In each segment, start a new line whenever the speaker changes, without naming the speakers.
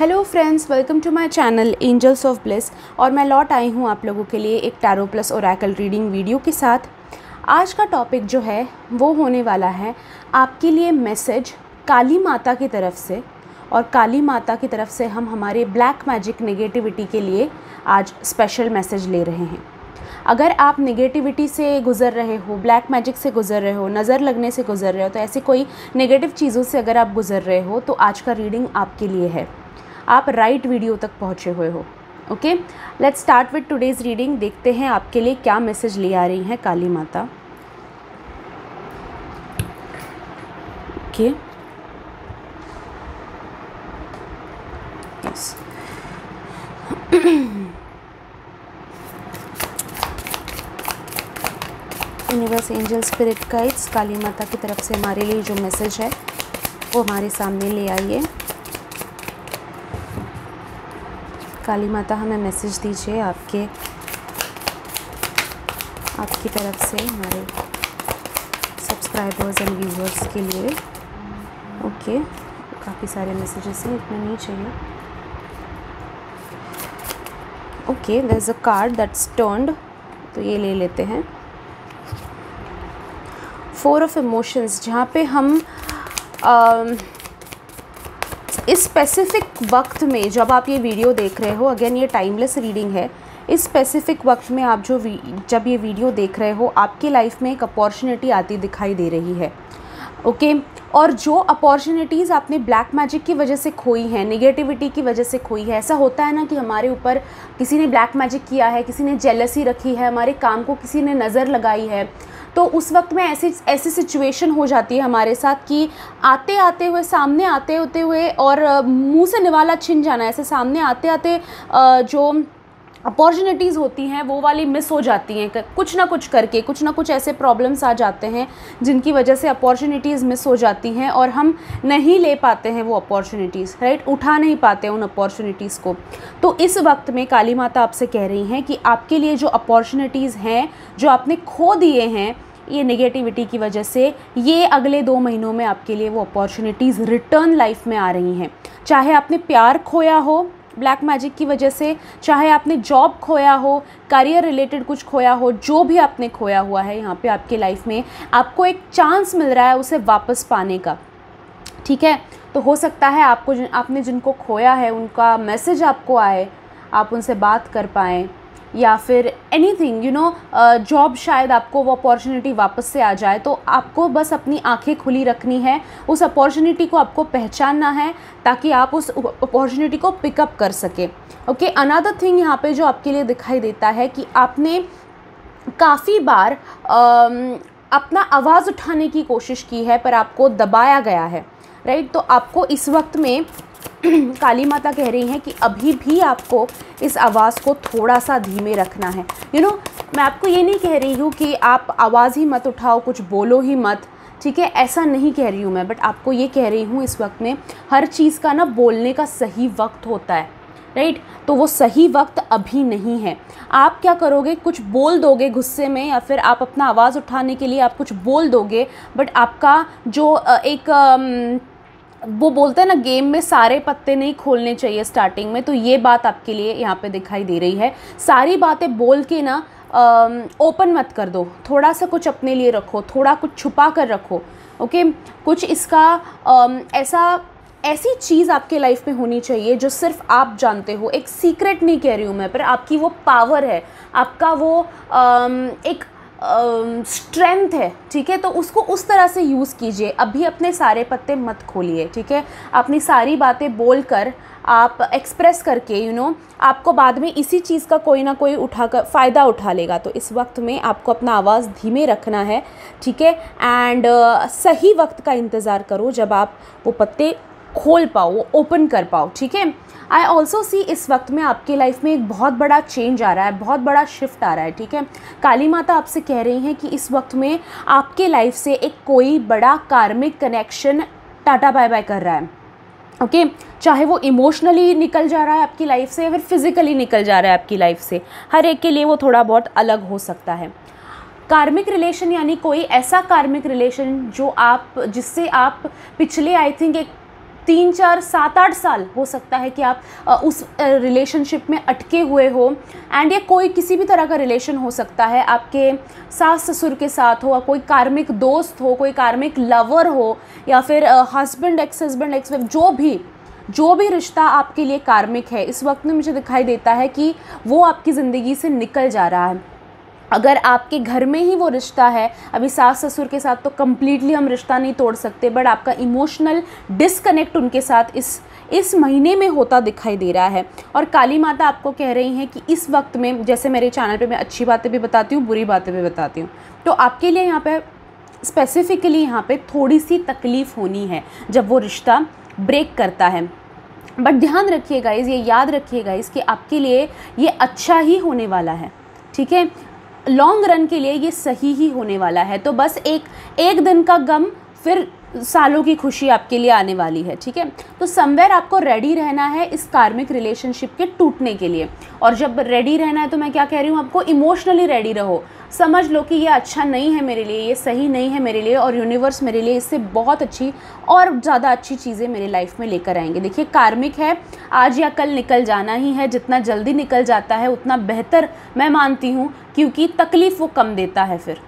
Hello friends, welcome to my channel Angels of Bliss. और मैं लौट आई हूँ आप लोगों के लिए एक tarot plus Oracle reading video के साथ। आज का टॉपिक जो है वो होने वाला है आपके लिए मैसेज काली माता की तरफ से। और काली माता की तरफ से हम हमारे ब्लैक मैजिक नेगेटिविटी के लिए आज स्पेशल मैसेज ले रहे हैं। अगर आप नेगेटिविटी से गुज़र रहे हो, ब्लैक मैजिक से गुज़र रहे हो, नज़र लगने से गुज़र रहे हो, तो ऐसी कोई नेगेटिव चीज़ों से अगर आप गुज़र रहे हो तो आज का रीडिंग आपके लिए है। आप राइट वीडियो तक पहुँचे हुए हो। Okay, let's start with today's reading. देखते हैं आपके लिए क्या मैसेज ले आ रही हैं Kali Mata. Okay, yes. Universe, angel, spirit guides, Kali Mata की तरफ से हमारे लिए जो मैसेज है वो हमारे सामने ले आइए। काली माता हमें मैसेज दीजिए आपकी तरफ से हमारे सब्सक्राइबर्स एंड व्यूअर्स के लिए। ओके, काफ़ी सारे मैसेजेस हैं, इतना नहीं चाहिए। Okay, there is a card that's turned, तो ये ले लेते हैं। 4 ऑफ इमोशंस, जहाँ पे हम इस स्पेसिफ़िक वक्त में जब आप ये वीडियो देख रहे हो, अगेन ये टाइमलेस रीडिंग है, इस स्पेसिफ़िक वक्त में आप जब ये वीडियो देख रहे हो आपकी लाइफ में एक अपॉर्चुनिटी आती दिखाई दे रही है। ओके, और जो अपॉर्चुनिटीज़ आपने ब्लैक मैजिक की वजह से खोई हैं, नेगेटिविटी की वजह से खोई है। ऐसा होता है ना कि हमारे ऊपर किसी ने ब्लैक मैजिक किया है, किसी ने जेलसी रखी है, हमारे काम को किसी ने नज़र लगाई है, तो उस वक्त में ऐसी सिचुएशन हो जाती है हमारे साथ कि सामने आते होते हुए और मुंह से निवाला छिन जाना, ऐसे सामने आते आते जो अपॉर्चुनिटीज़ होती हैं वो वाली मिस हो जाती हैं। कुछ ना कुछ करके कुछ ना कुछ ऐसे प्रॉब्लम्स आ जाते हैं जिनकी वजह से अपॉर्चुनिटीज़ मिस हो जाती हैं और हम नहीं ले पाते हैं वो अपॉर्चुनिटीज़, राइट, उठा नहीं पाते उन अपॉर्चुनिटीज़ को। तो इस वक्त में काली माता आपसे कह रही हैं कि आपके लिए जो अपॉर्चुनिटीज़ हैं, जो आपने खो दिए हैं ये नेगेटिविटी की वजह से, ये अगले 2 महीनों में आपके लिए वो अपॉर्चुनिटीज़ रिटर्न लाइफ में आ रही हैं। चाहे आपने प्यार खोया हो ब्लैक मैजिक की वजह से, चाहे आपने जॉब खोया हो, करियर रिलेटेड कुछ खोया हो, जो भी आपने खोया हुआ है यहाँ पे आपके लाइफ में आपको एक चांस मिल रहा है उसे वापस पाने का। ठीक है, तो हो सकता है आपने जिनको खोया है उनका मैसेज आपको आए, आप उनसे बात कर पाएँ, या फिर एनीथिंग जॉब, शायद आपको वो अपॉर्चुनिटी वापस से आ जाए। तो आपको बस अपनी आंखें खुली रखनी है, उस अपॉर्चुनिटी को आपको पहचानना है ताकि आप उस अपॉर्चुनिटी को पिकअप कर सके। ओके, अनदर थिंग यहाँ पे जो आपके लिए दिखाई देता है कि आपने काफ़ी बार अपना आवाज़ उठाने की कोशिश की है पर आपको दबाया गया है, राइट। तो आपको इस वक्त में काली माता कह रही हैं कि अभी भी आपको इस आवाज़ को थोड़ा सा धीमे रखना है। मैं आपको ये नहीं कह रही हूँ कि आप आवाज़ ही मत उठाओ, कुछ बोलो ही मत, ठीक है, ऐसा नहीं कह रही हूँ मैं, बट आपको ये कह रही हूँ इस वक्त में हर चीज़ का ना बोलने का सही वक्त होता है, राइट। तो वो सही वक्त अभी नहीं है। आप क्या करोगे, कुछ बोल दोगे गुस्से में, या फिर आप अपना आवाज़ उठाने के लिए आप कुछ बोल दोगे, बट आपका जो वो बोलते हैं ना, गेम में सारे पत्ते नहीं खोलने चाहिए स्टार्टिंग में, तो ये बात आपके लिए यहाँ पे दिखाई दे रही है। सारी बातें बोल के ना ओपन मत कर दो, थोड़ा सा कुछ अपने लिए रखो, थोड़ा कुछ छुपा कर रखो। ओके, कुछ इसका ऐसी चीज़ आपके लाइफ में होनी चाहिए जो सिर्फ आप जानते हो। एक सीक्रेट नहीं कह रही हूँ मैं, पर आपकी वो पावर है, आपका वो एक स्ट्रेंथ है, ठीक है। तो उसको उस तरह से यूज़ कीजिए। अभी अपने सारे पत्ते मत खोलिए, ठीक है। अपनी सारी बातें बोलकर, आप एक्सप्रेस करके आपको बाद में इसी चीज़ का कोई ना कोई फ़ायदा उठा लेगा। तो इस वक्त में आपको अपना आवाज़ धीमे रखना है, ठीक है। एंड सही वक्त का इंतज़ार करो जब आप वो पत्ते खोल पाओ, वो ओपन कर पाओ, ठीक है। आई ऑल्सो सी इस वक्त में आपके लाइफ में एक बहुत बड़ा चेंज आ रहा है, बहुत बड़ा शिफ्ट आ रहा है, ठीक है। काली माता आपसे कह रही हैं कि इस वक्त में आपके लाइफ से एक कोई बड़ा karmic connection tata bye bye कर रहा है। ओके, चाहे वो इमोशनली निकल जा रहा है आपकी लाइफ से या फिर फिज़िकली निकल जा रहा है आपकी लाइफ से, हर एक के लिए वो थोड़ा बहुत अलग हो सकता है। कार्मिक रिलेशन यानी कोई ऐसा कार्मिक रिलेशन जिससे आप पिछले आई थिंक एक 3 4 7 8 साल हो सकता है कि आप उस रिलेशनशिप में अटके हुए हो। एंड ये कोई किसी भी तरह का रिलेशन हो सकता है, आपके सास ससुर के साथ हो, कोई कार्मिक दोस्त हो, कोई कार्मिक लवर हो, या फिर हस्बैंड एक्स वाइफ, जो भी रिश्ता आपके लिए कार्मिक है, इस वक्त में मुझे दिखाई देता है कि वो आपकी ज़िंदगी से निकल जा रहा है। अगर आपके घर में ही वो रिश्ता है, अभी सास ससुर के साथ तो कम्प्लीटली हम रिश्ता नहीं तोड़ सकते, बट आपका इमोशनल डिस्कनेक्ट उनके साथ इस महीने में होता दिखाई दे रहा है। और काली माता आपको कह रही हैं कि इस वक्त में, जैसे मेरे चैनल पे मैं अच्छी बातें भी बताती हूँ, बुरी बातें भी बताती हूँ, तो आपके लिए यहाँ पे स्पेसिफिकली यहाँ पे थोड़ी सी तकलीफ़ होनी है जब वो रिश्ता ब्रेक करता है। बट ध्यान रखिएगा, ये याद रखिएगा कि आपके लिए ये अच्छा ही होने वाला है, ठीक है। लॉन्ग रन के लिए ये सही ही होने वाला है। तो बस एक दिन का गम, फिर सालों की खुशी आपके लिए आने वाली है, ठीक है। तो समवेयर आपको रेडी रहना है इस कार्मिक रिलेशनशिप के टूटने के लिए। और जब रेडी रहना है तो मैं क्या कह रही हूँ, आपको इमोशनली रेडी रहो। समझ लो कि ये अच्छा नहीं है मेरे लिए, ये सही नहीं है मेरे लिए, और यूनिवर्स मेरे लिए इससे बहुत अच्छी और ज़्यादा अच्छी चीज़ें मेरे लाइफ में लेकर आएंगे। देखिए, कार्मिक है, आज या कल निकल जाना ही है। जितना जल्दी निकल जाता है उतना बेहतर मैं मानती हूँ, क्योंकि तकलीफ़ वो कम देता है फिर,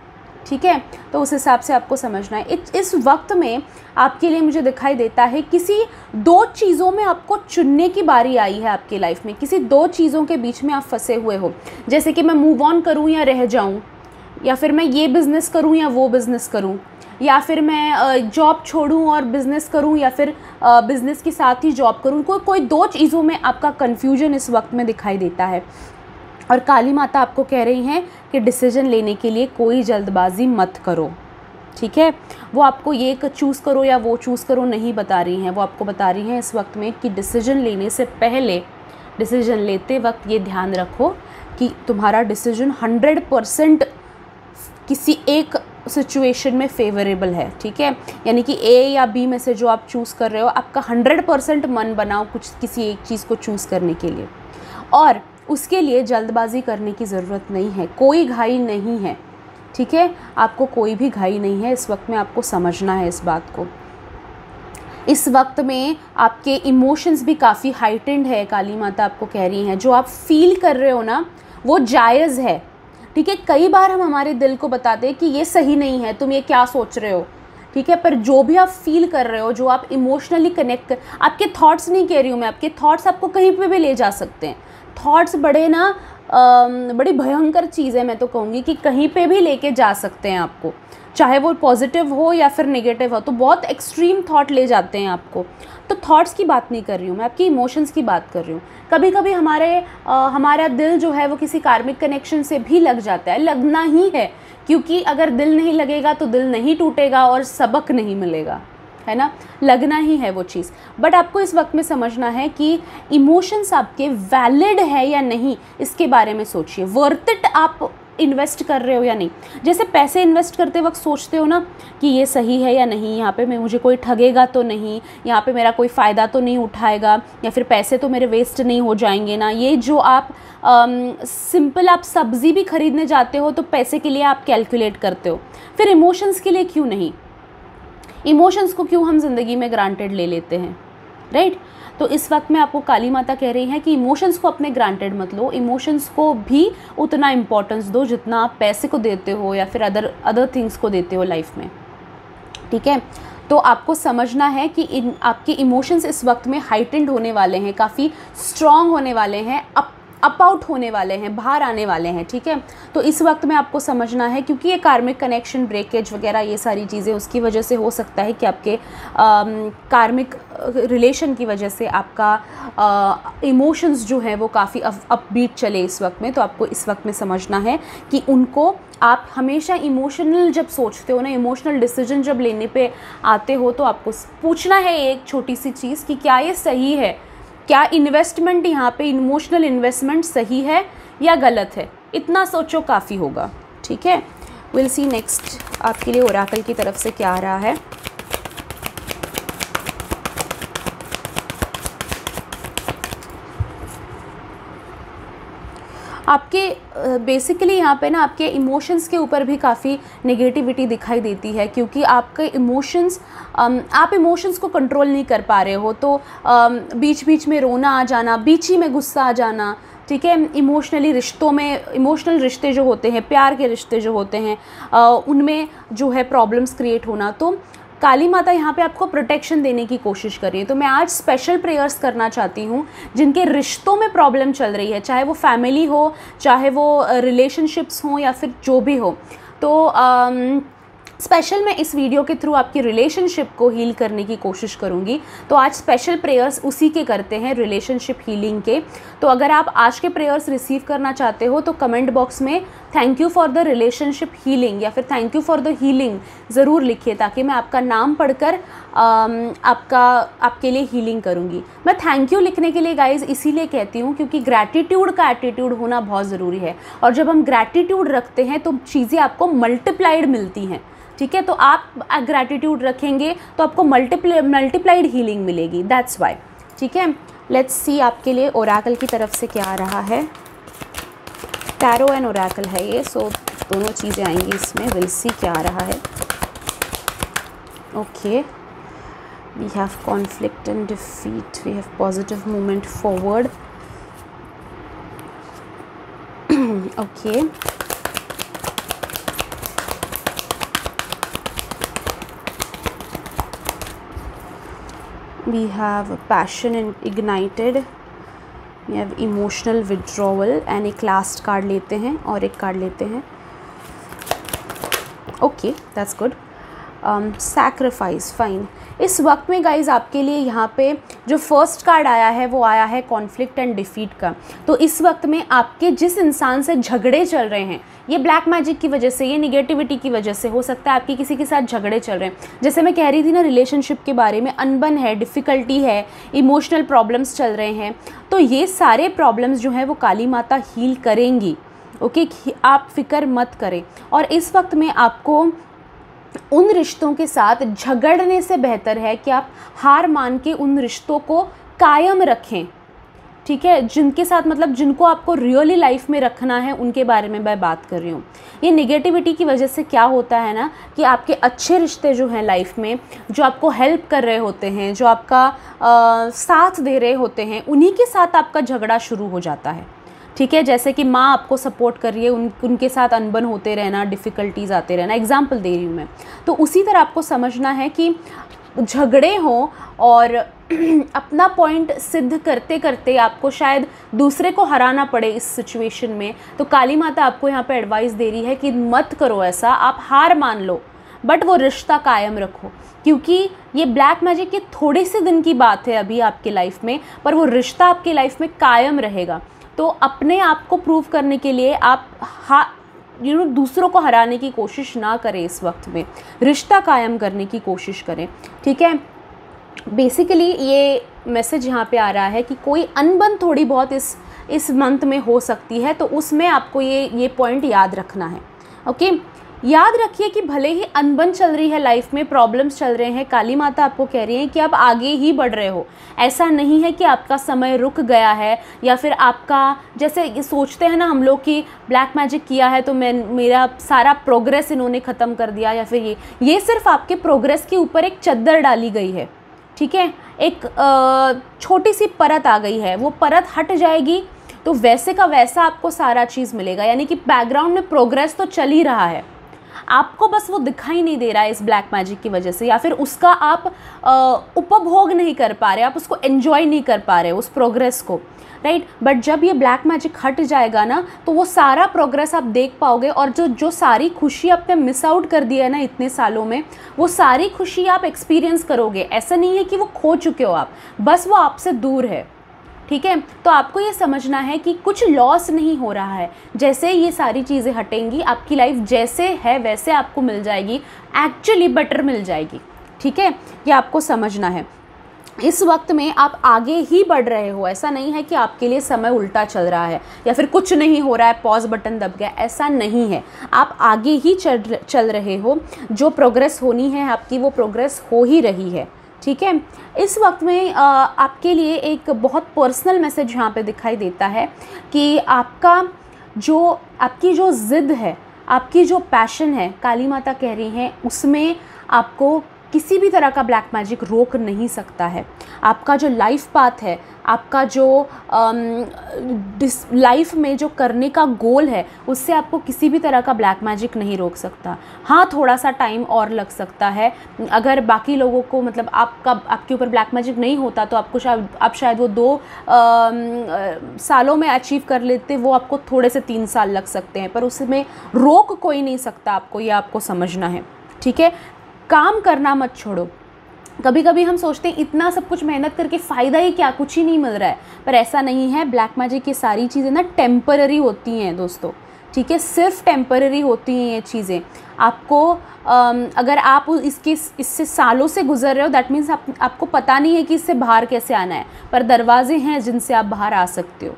ठीक है। तो उस हिसाब से आपको समझना है। इस वक्त में आपके लिए मुझे दिखाई देता है किसी 2 चीज़ों में आपको चुनने की बारी आई है आपकी लाइफ में। किसी 2 चीज़ों के बीच में आप फंसे हुए हो, जैसे कि मैं मूव ऑन करूं या रह जाऊं, या फिर मैं ये बिज़नेस करूं या वो बिज़नेस करूं, या फिर मैं जॉब छोड़ूं और बिज़नेस करूं, या फिर बिज़नेस के साथ ही जॉब करूं। कोई 2 चीज़ों में आपका कन्फ्यूजन इस वक्त में दिखाई देता है। और काली माता आपको कह रही हैं कि डिसीजन लेने के लिए कोई जल्दबाजी मत करो, ठीक है। वो आपको ये चूज़ करो या वो चूज़ करो नहीं बता रही हैं, वो आपको बता रही हैं इस वक्त में कि डिसीजन लेने से पहले, डिसीजन लेते वक्त ये ध्यान रखो कि तुम्हारा डिसीजन 100% किसी एक सिचुएशन में फेवरेबल है, ठीक है। यानी कि ए या बी में से जो आप चूज़ कर रहे हो, आपका 100% मन बनाओ किसी एक चीज़ को चूज़ करने के लिए। और उसके लिए जल्दबाजी करने की ज़रूरत नहीं है, कोई घाई नहीं है, ठीक है। आपको कोई भी घाई नहीं है, इस वक्त में आपको समझना है इस बात को। इस वक्त में आपके इमोशंस भी काफ़ी हाइटेंड है, काली माता आपको कह रही हैं। जो आप फील कर रहे हो ना, वो जायज़ है, ठीक है। कई बार हम हमारे दिल को बताते हैं कि ये सही नहीं है, तुम ये क्या सोच रहे हो, ठीक है। पर जो भी आप फील कर रहे हो, जो आप इमोशनली कनेक्ट आपके थॉट्स नहीं कह रही हूँ मैं, आपके थॉट्स आपको कहीं पे भी ले जा सकते हैं। थॉट्स बड़ी भयंकर चीज़ है, मैं तो कहूँगी कि कहीं पे भी लेके जा सकते हैं आपको, चाहे वो पॉजिटिव हो या फिर नेगेटिव हो। तो बहुत एक्सट्रीम थॉट ले जाते हैं आपको। तो थॉट्स की बात नहीं कर रही हूँ मैं, आपकी इमोशंस की बात कर रही हूँ। कभी कभी हमारा दिल जो है वो किसी कार्मिक कनेक्शन से भी लग जाता है, लगना ही है, क्योंकि अगर दिल नहीं लगेगा तो दिल नहीं टूटेगा और सबक नहीं मिलेगा, है ना। लगना ही है वो चीज़। बट आपको इस वक्त में समझना है कि इमोशंस आपके वैलिड है या नहीं, इसके बारे में सोचिए। वर्थ इट आप इन्वेस्ट कर रहे हो या नहीं। जैसे पैसे इन्वेस्ट करते वक्त सोचते हो ना कि ये सही है या नहीं, यहाँ पे मुझे कोई ठगेगा तो नहीं, यहाँ पे मेरा कोई फ़ायदा तो नहीं उठाएगा, या फिर पैसे तो मेरे वेस्ट नहीं हो जाएंगे ना। ये जो आप सिंपल आप सब्ज़ी भी खरीदने जाते हो तो पैसे के लिए आप कैलकुलेट करते हो, फिर इमोशंस के लिए क्यों नहीं? इमोशंस को क्यों हम ज़िंदगी में ग्रांटेड ले लेते हैं, राइट। तो इस वक्त में आपको काली माता कह रही हैं कि इमोशंस को अपने ग्रांटेड मत लो, इमोशंस को भी उतना इम्पोर्टेंस दो जितना आप पैसे को देते हो या फिर अदर थिंग्स को देते हो लाइफ में, ठीक है। तो आपको समझना है कि आपके इमोशंस इस वक्त में हाइटेंड होने वाले हैं, काफ़ी स्ट्रॉन्ग होने वाले हैं, अप आउट होने वाले हैं, बाहर आने वाले हैं, ठीक है। तो इस वक्त में आपको समझना है, क्योंकि ये कार्मिक कनेक्शन, ब्रेकेज वगैरह ये सारी चीज़ें उसकी वजह से हो सकता है कि आपके कार्मिक रिलेशन की वजह से आपका इमोशंस जो है वो काफ़ी अपबीट चले इस वक्त में। तो आपको इस वक्त में समझना है कि उनको आप हमेशा इमोशनल जब सोचते हो ना, इमोशनल डिसीजन जब लेने पे आते हो, तो आपको पूछना है एक छोटी सी चीज़ कि क्या ये सही है, क्या इन्वेस्टमेंट यहाँ पे इमोशनल इन्वेस्टमेंट सही है या गलत है। इतना सोचो, काफ़ी होगा, ठीक है। विल सी नेक्स्ट आपके लिए ओरेकल की तरफ से क्या आ रहा है। आपके बेसिकली यहाँ पे ना आपके इमोशंस के ऊपर भी काफ़ी नेगेटिविटी दिखाई देती है, क्योंकि आपके इमोशंस आप इमोशंस को कंट्रोल नहीं कर पा रहे हो। तो बीच बीच में रोना आ जाना, बीच ही में गुस्सा आ जाना, ठीक है। इमोशनली रिश्तों में, इमोशनल रिश्ते जो होते हैं, प्यार के रिश्ते जो होते हैं, उनमें जो है प्रॉब्लम्स क्रिएट होना। तो काली माता यहाँ पे आपको प्रोटेक्शन देने की कोशिश कर रही है। तो मैं आज स्पेशल प्रेयर्स करना चाहती हूँ जिनके रिश्तों में प्रॉब्लम चल रही है, चाहे वो फैमिली हो, चाहे वो रिलेशनशिप्स हों, या फिर जो भी हो। तो स्पेशल मैं इस वीडियो के थ्रू आपकी रिलेशनशिप को हील करने की कोशिश करूंगी। तो आज स्पेशल प्रेयर्स उसी के करते हैं, रिलेशनशिप हीलिंग के। तो अगर आप आज के प्रेयर्स रिसीव करना चाहते हो तो कमेंट बॉक्स में thank you for the relationship healing या फिर thank you for the healing ज़रूर लिखिए, ताकि मैं आपका नाम पढ़कर आपके लिए हीलिंग करूँगी। मैं थैंक यू लिखने के लिए गाइज इसीलिए कहती हूँ क्योंकि ग्रैटिट्यूड का एटीट्यूड होना बहुत ज़रूरी है, और जब हम ग्रैटिट्यूड रखते हैं तो चीज़ें आपको मल्टीप्लाइड मिलती हैं, ठीक है। तो आप ग्रैटिट्यूड रखेंगे तो आपको मल्टीप्लाइड हीलिंग मिलेगी, दैट्स वाई, ठीक है। लेट्स सी आपके लिए ओरेकल की तरफ से क्या आ रहा है। टैरो एंड ओरेकल है ये, सो दोनों चीज़ें आएंगी इसमें। विल सी क्या आ रहा है। Okay, we have conflict and defeat, we have positive movement forward. Okay, we have passion ignited, we have emotional withdrawal, and एक लास्ट कार्ड लेते हैं और एक कार्ड लेते हैं। Okay, that's good. Sacrifice, fine. इस वक्त में गाइज आपके लिए यहाँ पे जो फर्स्ट कार्ड आया है वो आया है कॉन्फ्लिक्ट एंड डिफीट का। तो इस वक्त में आपके जिस इंसान से झगड़े चल रहे हैं, ये ब्लैक मैजिक की वजह से, ये निगेटिविटी की वजह से हो सकता है आपके किसी के साथ झगड़े चल रहे हैं। जैसे मैं कह रही थी ना रिलेशनशिप के बारे में, अनबन है, डिफ़िकल्टी है, इमोशनल प्रॉब्लम्स चल रहे हैं, तो ये सारे प्रॉब्लम्स जो हैं वो काली माता हील करेंगी। ओके, आप फिक्र मत करें। और इस वक्त में आपको उन रिश्तों के साथ झगड़ने से बेहतर है कि आप हार मान के उन रिश्तों को कायम रखें, ठीक है। जिनके साथ मतलब जिनको आपको रियली लाइफ में रखना है उनके बारे में मैं बात कर रही हूँ। ये नेगेटिविटी की वजह से क्या होता है ना कि आपके अच्छे रिश्ते जो हैं लाइफ में, जो आपको हेल्प कर रहे होते हैं, जो आपका साथ दे रहे होते हैं, उन्हीं के साथ आपका झगड़ा शुरू हो जाता है, ठीक है। जैसे कि माँ आपको सपोर्ट कर रही है, उनके साथ अनबन होते रहना, डिफ़िकल्टीज़ आते रहना, एग्जाम्पल दे रही हूँ मैं। तो उसी तरह आपको समझना है कि झगड़े हों और अपना पॉइंट सिद्ध करते करते आपको शायद दूसरे को हराना पड़े इस सिचुएशन में, तो काली माता आपको यहाँ पे एडवाइस दे रही है कि मत करो ऐसा, आप हार मान लो, बट वो रिश्ता कायम रखो। क्योंकि ये ब्लैक मैजिक की थोड़े से दिन की बात है अभी आपके लाइफ में, पर वो रिश्ता आपके लाइफ में कायम रहेगा। तो अपने आप को प्रूव करने के लिए आप दूसरों को हराने की कोशिश ना करें, इस वक्त में रिश्ता कायम करने की कोशिश करें, ठीक है। बेसिकली ये मैसेज यहाँ पे आ रहा है कि कोई अनबन थोड़ी बहुत इस मंथ में हो सकती है, तो उसमें आपको ये पॉइंट याद रखना है। ओके, याद रखिए कि भले ही अनबन चल रही है लाइफ में, प्रॉब्लम्स चल रहे हैं, काली माता आपको कह रही है कि आप आगे ही बढ़ रहे हो। ऐसा नहीं है कि आपका समय रुक गया है, या फिर आपका जैसे सोचते हैं ना हम लोग कि ब्लैक मैजिक किया है तो मेरा सारा प्रोग्रेस इन्होंने ख़त्म कर दिया, या फिर ये सिर्फ आपके प्रोग्रेस के ऊपर एक चद्दर डाली गई है, ठीक है। एक छोटी सी परत आ गई है, वो परत हट जाएगी तो वैसे का वैसा आपको सारा चीज़ मिलेगा। यानी कि बैकग्राउंड में प्रोग्रेस तो चल ही रहा है, आपको बस वो दिखाई नहीं दे रहा है इस ब्लैक मैजिक की वजह से, या फिर उसका आप उपभोग नहीं कर पा रहे, आप उसको एंजॉय नहीं कर पा रहे उस प्रोग्रेस को, राइट। बट जब ये ब्लैक मैजिक हट जाएगा ना, तो वो सारा प्रोग्रेस आप देख पाओगे, और जो सारी खुशी आपने मिस आउट कर दी है ना इतने सालों में, वो सारी खुशी आप एक्सपीरियंस करोगे। ऐसा नहीं है कि वो खो चुके हो आप, बस वो आपसे दूर है, ठीक है। तो आपको ये समझना है कि कुछ लॉस नहीं हो रहा है। जैसे ये सारी चीज़ें हटेंगी, आपकी लाइफ जैसे है वैसे आपको मिल जाएगी, एक्चुअली बेटर मिल जाएगी, ठीक है। ये आपको समझना है। इस वक्त में आप आगे ही बढ़ रहे हो, ऐसा नहीं है कि आपके लिए समय उल्टा चल रहा है या फिर कुछ नहीं हो रहा है, पॉज बटन दब गया, ऐसा नहीं है। आप आगे ही चल रहे हो, जो प्रोग्रेस होनी है आपकी वो प्रोग्रेस हो ही रही है, ठीक है। इस वक्त में आपके लिए एक बहुत पर्सनल मैसेज यहाँ पे दिखाई देता है कि आपका जो आपकी जो ज़िद है, आपकी जो पैशन है, काली माता कह रही हैं उसमें आपको किसी भी तरह का ब्लैक मैजिक रोक नहीं सकता है। आपका जो लाइफ पाथ है, आपका जो लाइफ में जो करने का गोल है, उससे आपको किसी भी तरह का ब्लैक मैजिक नहीं रोक सकता। हाँ, थोड़ा सा टाइम और लग सकता है। अगर बाकी लोगों को मतलब आपके ऊपर ब्लैक मैजिक नहीं होता तो आपको शायद वो 2 सालों में अचीव कर लेते, वो आपको थोड़े से 3 साल लग सकते हैं, पर उसमें रोक कोई नहीं सकता आपको, ये आपको समझना है। ठीक है, काम करना मत छोड़ो। कभी कभी हम सोचते हैं इतना सब कुछ मेहनत करके फ़ायदा ही क्या, कुछ ही नहीं मिल रहा है, पर ऐसा नहीं है। ब्लैक मैजिक की सारी चीज़ें ना टेम्पररी होती हैं दोस्तों। ठीक है, सिर्फ टेम्पररी होती हैं ये चीज़ें। आपको अगर आप इससे सालों से गुजर रहे हो, दैट मीन्स आपको पता नहीं है कि इससे बाहर कैसे आना है, पर दरवाजे हैं जिनसे आप बाहर आ सकते हो।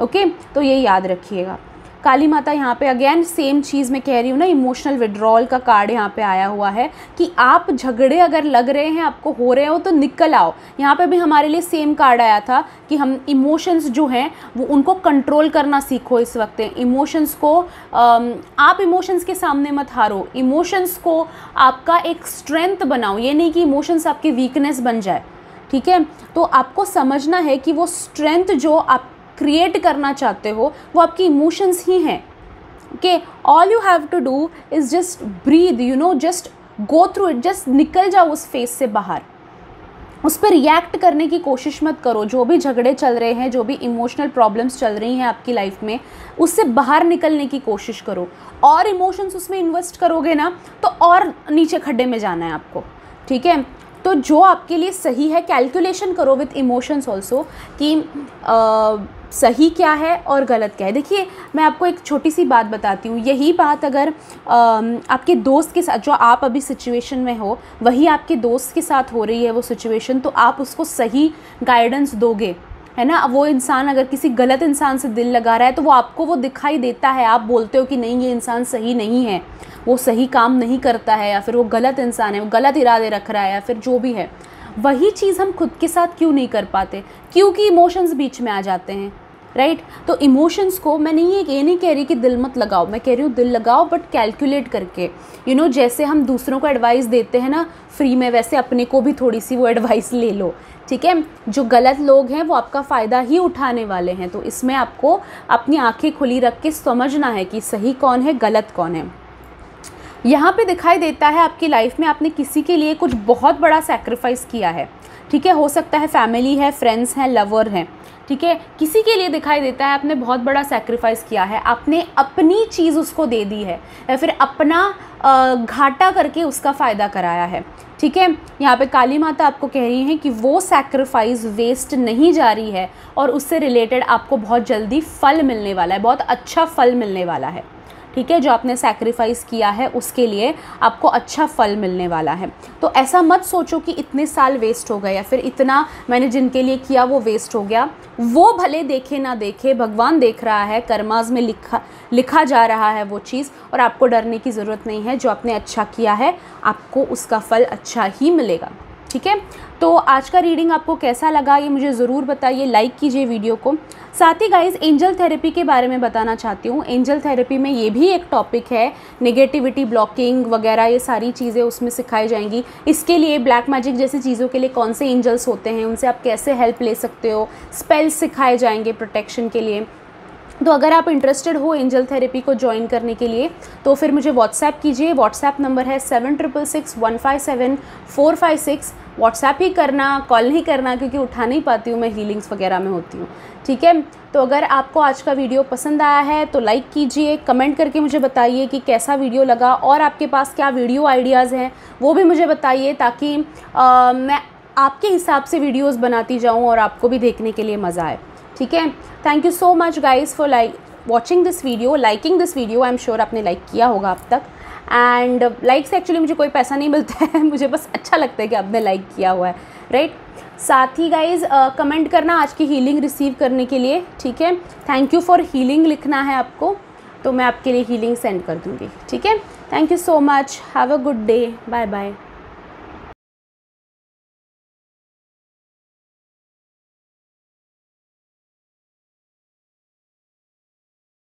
ओके, तो ये याद रखिएगा। काली माता यहाँ पे अगेन सेम चीज़ मैं कह रही हूँ ना, इमोशनल विड्रॉल का कार्ड यहाँ पे आया हुआ है कि आप झगड़े अगर लग रहे हैं, आपको हो रहे हो, तो निकल आओ। यहाँ पे भी हमारे लिए सेम कार्ड आया था कि हम इमोशंस जो हैं वो उनको कंट्रोल करना सीखो इस वक्त। इमोशंस को आप इमोशंस के सामने मत हारो, इमोशंस को आपका एक स्ट्रेंथ बनाओ। ये नहीं कि इमोशंस आपकी वीकनेस बन जाए। ठीक है, तो आपको समझना है कि वो स्ट्रेंथ जो आप क्रिएट करना चाहते हो वो आपकी इमोशंस ही हैं। Okay, all you have to do is just breathe, you know, just go through it, just निकल जाओ उस फेस से बाहर। उस पर रिएक्ट करने की कोशिश मत करो। जो भी झगड़े चल रहे हैं, जो भी इमोशनल प्रॉब्लम्स चल रही हैं आपकी लाइफ में, उससे बाहर निकलने की कोशिश करो। और इमोशंस उसमें इन्वेस्ट करोगे ना तो और नीचे खड्डे में जाना है आपको। ठीक है, तो जो आपके लिए सही है, कैलकुलेशन करो विथ इमोशंस ऑल्सो कि सही क्या है और गलत क्या है। देखिए, मैं आपको एक छोटी सी बात बताती हूँ। यही बात अगर आपके दोस्त के साथ, जो आप अभी सिचुएशन में हो, वही आपके दोस्त के साथ हो रही है वो सिचुएशन, तो आप उसको सही गाइडेंस दोगे, है ना। वो इंसान अगर किसी गलत इंसान से दिल लगा रहा है तो वो आपको वो दिखाई देता है। आप बोलते हो कि नहीं, ये इंसान सही नहीं है, वो सही काम नहीं करता है, या फिर वो गलत इंसान है, वो गलत इरादे रख रहा है, या फिर जो भी है। वही चीज़ हम खुद के साथ क्यों नहीं कर पाते? क्योंकि इमोशंस बीच में आ जाते हैं, राइट। तो इमोशंस को मैं ये नहीं कह रही कि दिल मत लगाओ, मैं कह रही हूँ दिल लगाओ बट कैलकुलेट करके। यू नो, जैसे हम दूसरों को एडवाइस देते हैं ना फ्री में, वैसे अपने को भी थोड़ी सी वो एडवाइस ले लो। ठीक है, जो गलत लोग हैं वो आपका फ़ायदा ही उठाने वाले हैं, तो इसमें आपको अपनी आंखें खुली रख के समझना है कि सही कौन है, गलत कौन है। यहाँ पे दिखाई देता है आपकी लाइफ में आपने किसी के लिए कुछ बहुत बड़ा सैक्रिफाइस किया है। ठीक है, हो सकता है फैमिली है, फ्रेंड्स हैं, लवर हैं। ठीक है, किसी के लिए दिखाई देता है आपने बहुत बड़ा सैक्रिफाइस किया है, आपने अपनी चीज़ उसको दे दी है, या फिर अपना घाटा करके उसका फ़ायदा कराया है। ठीक है, यहाँ पे काली माता आपको कह रही हैं कि वो सैक्रिफाइस वेस्ट नहीं जा रही है और उससे रिलेटेड आपको बहुत जल्दी फल मिलने वाला है, बहुत अच्छा फल मिलने वाला है। ठीक है, जो आपने सैक्रिफाइस किया है उसके लिए आपको अच्छा फल मिलने वाला है। तो ऐसा मत सोचो कि इतने साल वेस्ट हो गए, या फिर इतना मैंने जिनके लिए किया वो वेस्ट हो गया। वो भले देखे ना देखे, भगवान देख रहा है, कर्माज में लिखा जा रहा है वो चीज़, और आपको डरने की ज़रूरत नहीं है। जो आपने अच्छा किया है आपको उसका फल अच्छा ही मिलेगा। ठीक है, तो आज का रीडिंग आपको कैसा लगा ये मुझे ज़रूर बताइए, लाइक कीजिए वीडियो को। साथ ही गाइस, एंजल थेरेपी के बारे में बताना चाहती हूँ। एंजल थेरेपी में ये भी एक टॉपिक है, नेगेटिविटी ब्लॉकिंग वगैरह, ये सारी चीज़ें उसमें सिखाई जाएंगी। इसके लिए ब्लैक मैजिक जैसी चीज़ों के लिए कौन से एंजल्स होते हैं, उनसे आप कैसे हेल्प ले सकते हो, स्पेल्स सिखाए जाएंगे प्रोटेक्शन के लिए। तो अगर आप इंटरेस्टेड हो एंजल थेरेपी को ज्वाइन करने के लिए तो फिर मुझे व्हाट्सएप कीजिए। व्हाट्सएप नंबर है 7666157456। व्हाट्सएप ही करना, कॉल नहीं करना, क्योंकि उठा नहीं पाती हूँ मैं, हीलिंग्स वगैरह में होती हूँ। ठीक है, तो अगर आपको आज का वीडियो पसंद आया है तो लाइक कीजिए, कमेंट करके मुझे बताइए कि कैसा वीडियो लगा, और आपके पास क्या वीडियो आइडियाज़ हैं वो भी मुझे बताइए, ताकि मैं आपके हिसाब से वीडियोज़ बनाती जाऊँ और आपको भी देखने के लिए मज़ा आए। ठीक है, thank you so much guys for watching this video, liking this video. I am sure आपने लाइक किया होगा अब तक। एंड लाइक से एक्चुअली मुझे कोई पैसा नहीं मिलता है, मुझे बस अच्छा लगता है कि आपने लाइक किया हुआ है, राइट। साथ ही गाइज कमेंट करना आज की हीलिंग रिसीव करने के लिए। ठीक है, थैंक यू फॉर हीलिंग लिखना है आपको, तो मैं आपके लिए हीलिंग सेंड कर दूँगी। ठीक है, thank you so much, have a good day, bye bye.